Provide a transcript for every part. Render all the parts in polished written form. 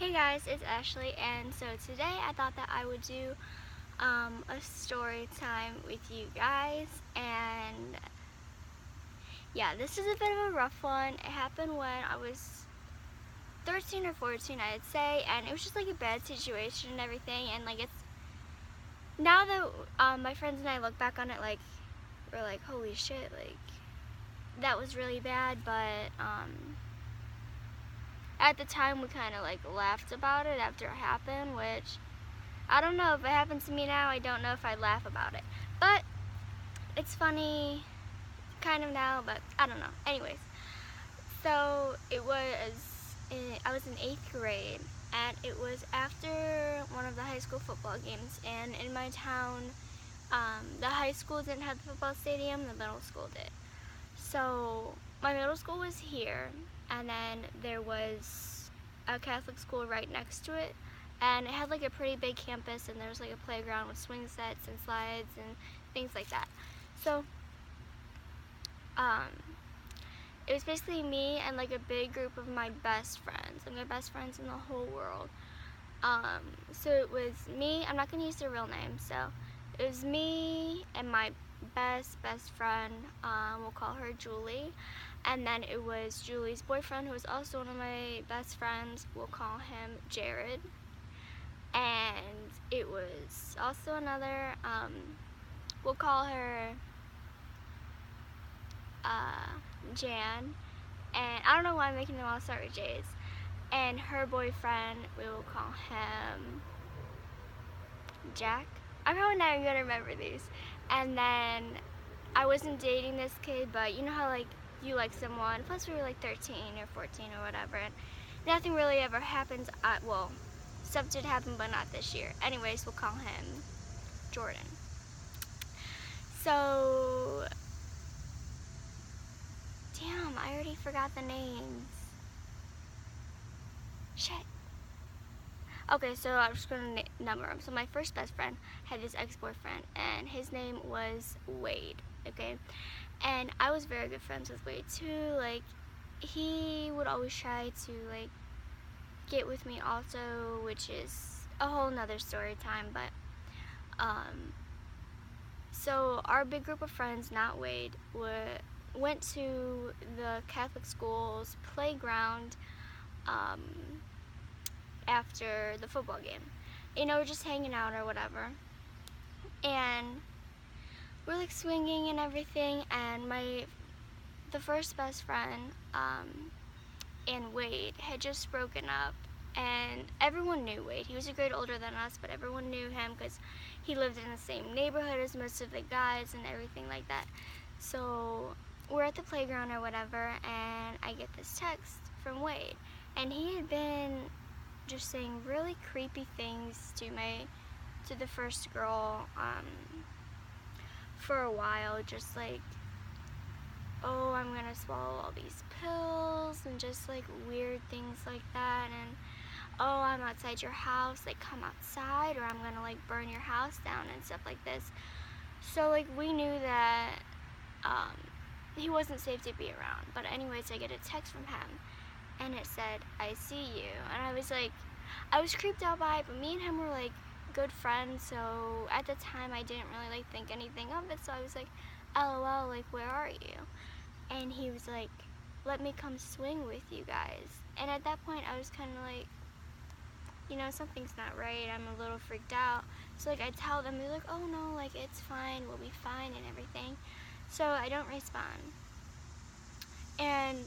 Hey guys, it's Ashley, and so today I thought that I would do a story time with you guys. And yeah, this is a bit of a rough one. It happened when I was 13 or 14, I'd say, and it was just like a bad situation and everything. And like, it's now that my friends and I look back on it, like we're like, holy shit, like that was really bad. But at the time we kind of like laughed about it after it happened, which I don't know if it happens to me now. I don't know if I'd laugh about it, but it's funny kind of now, but I don't know. Anyways, so I was in 8th grade, and it was after one of the high school football games. And in my town, the high school didn't have the football stadium, the middle school did. So my middle school was here, and then there was a Catholic school right next to it, and it had like a pretty big campus, and there was like a playground with swing sets and slides and things like that. So it was basically me and like a big group of my best friends, like my best friends in the whole world. So it was me, I'm not gonna use their real name, so it was me and my best friend, we'll call her Julie, and then it was Julie's boyfriend, who was also one of my best friends, we'll call him Jared, and it was also another, we'll call her Jan, and I don't know why I'm making them all start with J's, and her boyfriend, we will call him Jack. I'm probably not even gonna remember these. And then I wasn't dating this kid, but you know how like you like someone, plus we were like 13 or 14 or whatever, and nothing really ever happens. Well, stuff did happen, but not this year. Anyways, we'll call him Jordan. So, damn, I already forgot the names. Shit. Okay, so I'm just gonna number them. So my first best friend had this ex-boyfriend, and his name was Wade, okay? And I was very good friends with Wade too. Like, he would always try to like get with me also, which is a whole nother story time. But so our big group of friends, not Wade, went to the Catholic school's playground after the football game. You know, we're just hanging out or whatever, and we're like swinging and everything. And the first best friend and Wade had just broken up, and everyone knew Wade. He was a grade older than us, but everyone knew him because he lived in the same neighborhood as most of the guys and everything like that. So we're at the playground or whatever, and I get this text from Wade, and he had been just saying really creepy things to the first girl for a while, just like, oh, I'm gonna swallow all these pills, and just like weird things like that, and oh, I'm outside your house, like come outside or I'm gonna like burn your house down and stuff like this. So like we knew that he wasn't safe to be around. But anyways, I get a text from him, and it said, I see you. And I was creeped out by it, but me and him were like good friends, so at the time I didn't really like think anything of it. So I was like, LOL, like where are you? And he was like, let me come swing with you guys. And at that point I was kind of like, you know, something's not right. I'm a little freaked out. So like I tell them, they're like, oh no, like it's fine, we'll be fine and everything. So I don't respond. And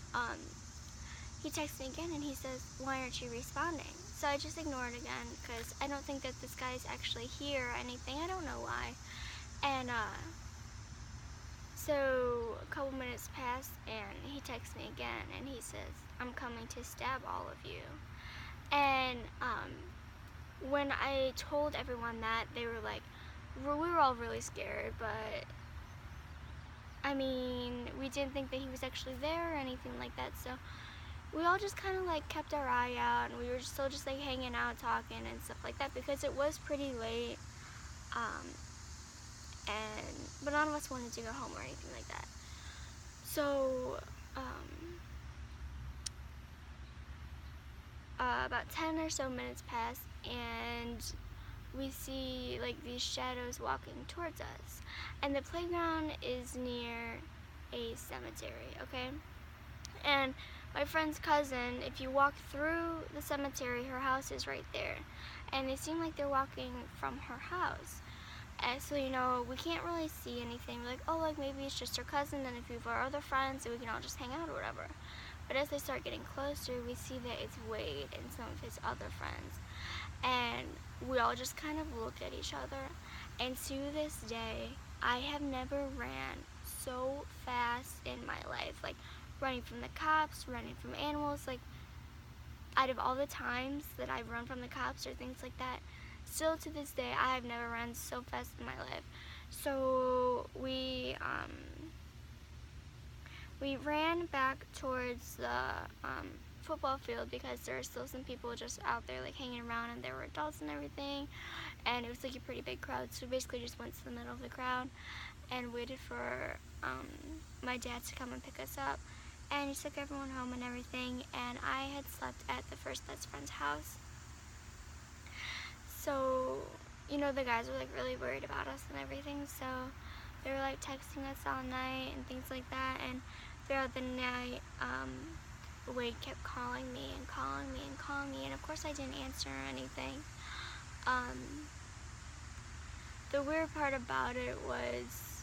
he texts me again, and he says, why aren't you responding? So I just ignore it again, because I don't think that this guy's actually here or anything. I don't know why. And so a couple minutes pass, and he texts me again, and he says, I'm coming to stab all of you. And when I told everyone that, they were like, we were all really scared, but I mean, we didn't think that he was actually there or anything like that. So we all just kind of like kept our eye out, and we were still just like hanging out, talking and stuff like that, because it was pretty late, but none of us wanted to go home or anything like that. So about 10 or so minutes pass, and we see like these shadows walking towards us. And the playground is near a cemetery, okay? And my friend's cousin, if you walk through the cemetery, her house is right there. And they seem like they're walking from her house. And so, you know, we can't really see anything. We're like, oh, like maybe it's just her cousin and a few of our other friends, and we can all just hang out or whatever. But as they start getting closer, we see that it's Wade and some of his other friends. And we all just kind of look at each other. And to this day, I have never ran so fast in my life. Like, running from the cops, running from animals. Like, out of all the times that I've run from the cops or things like that, still to this day, I have never run so fast in my life. So we ran back towards the football field because there were still some people just out there like hanging around, and there were adults and everything, and it was like a pretty big crowd. So we basically just went to the middle of the crowd and waited for my dad to come and pick us up, and he took everyone home and everything. And I had slept at the first best friend's house, so you know, the guys were like really worried about us and everything, so they were like texting us all night and things like that. And throughout the night, Wade kept calling me and calling me and calling me, and of course I didn't answer or anything. The weird part about it was,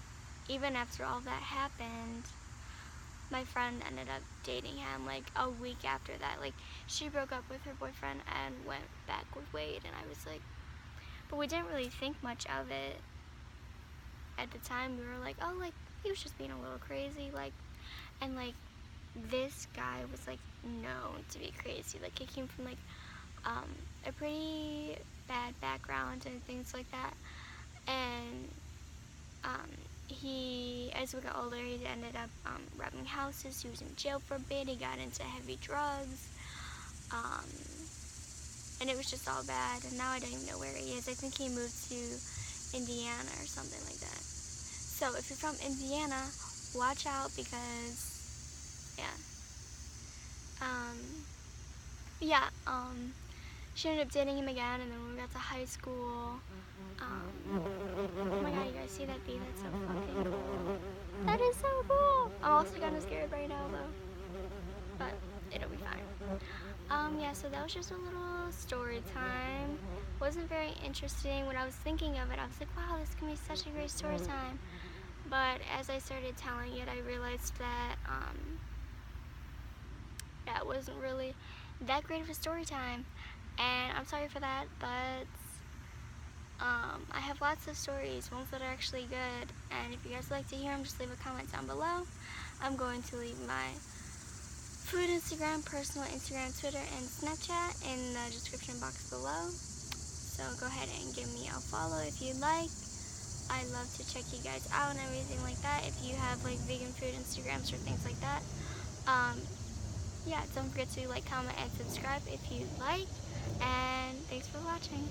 even after all that happened, my friend ended up dating him like a week after that. Like, she broke up with her boyfriend and went back with Wade, and I was like, but we didn't really think much of it at the time. We were like, oh, like, he was just being a little crazy, like, and like, this guy was like known to be crazy. Like, he came from like a pretty bad background and things like that. And he, as we got older, he ended up robbing houses. He was in jail for a bit. He got into heavy drugs, and it was just all bad. And now I don't even know where he is. I think he moved to Indiana or something like that. So if you're from Indiana, watch out, because she ended up dating him again. And then when we got to high school, oh my god, you guys see that bee? That's so fucking cool. That is so cool. I'm also kind of scared right now though, but it'll be fine. Yeah, so that was just a little story time. Wasn't very interesting. When I was thinking of it, I was like, wow, this can be such a great story time. But as I started telling it, I realized that that wasn't really that great of a story time, and I'm sorry for that. But I have lots of stories, ones that are actually good, and if you guys would like to hear them, just leave a comment down below. I'm going to leave my food Instagram, personal Instagram, Twitter, and Snapchat in the description box below. So go ahead and give me a follow if you'd like. I love to check you guys out and everything like that. If you have like vegan food Instagrams or things like that. Yeah, don't forget to like, comment, and subscribe if you'd like. And thanks for watching.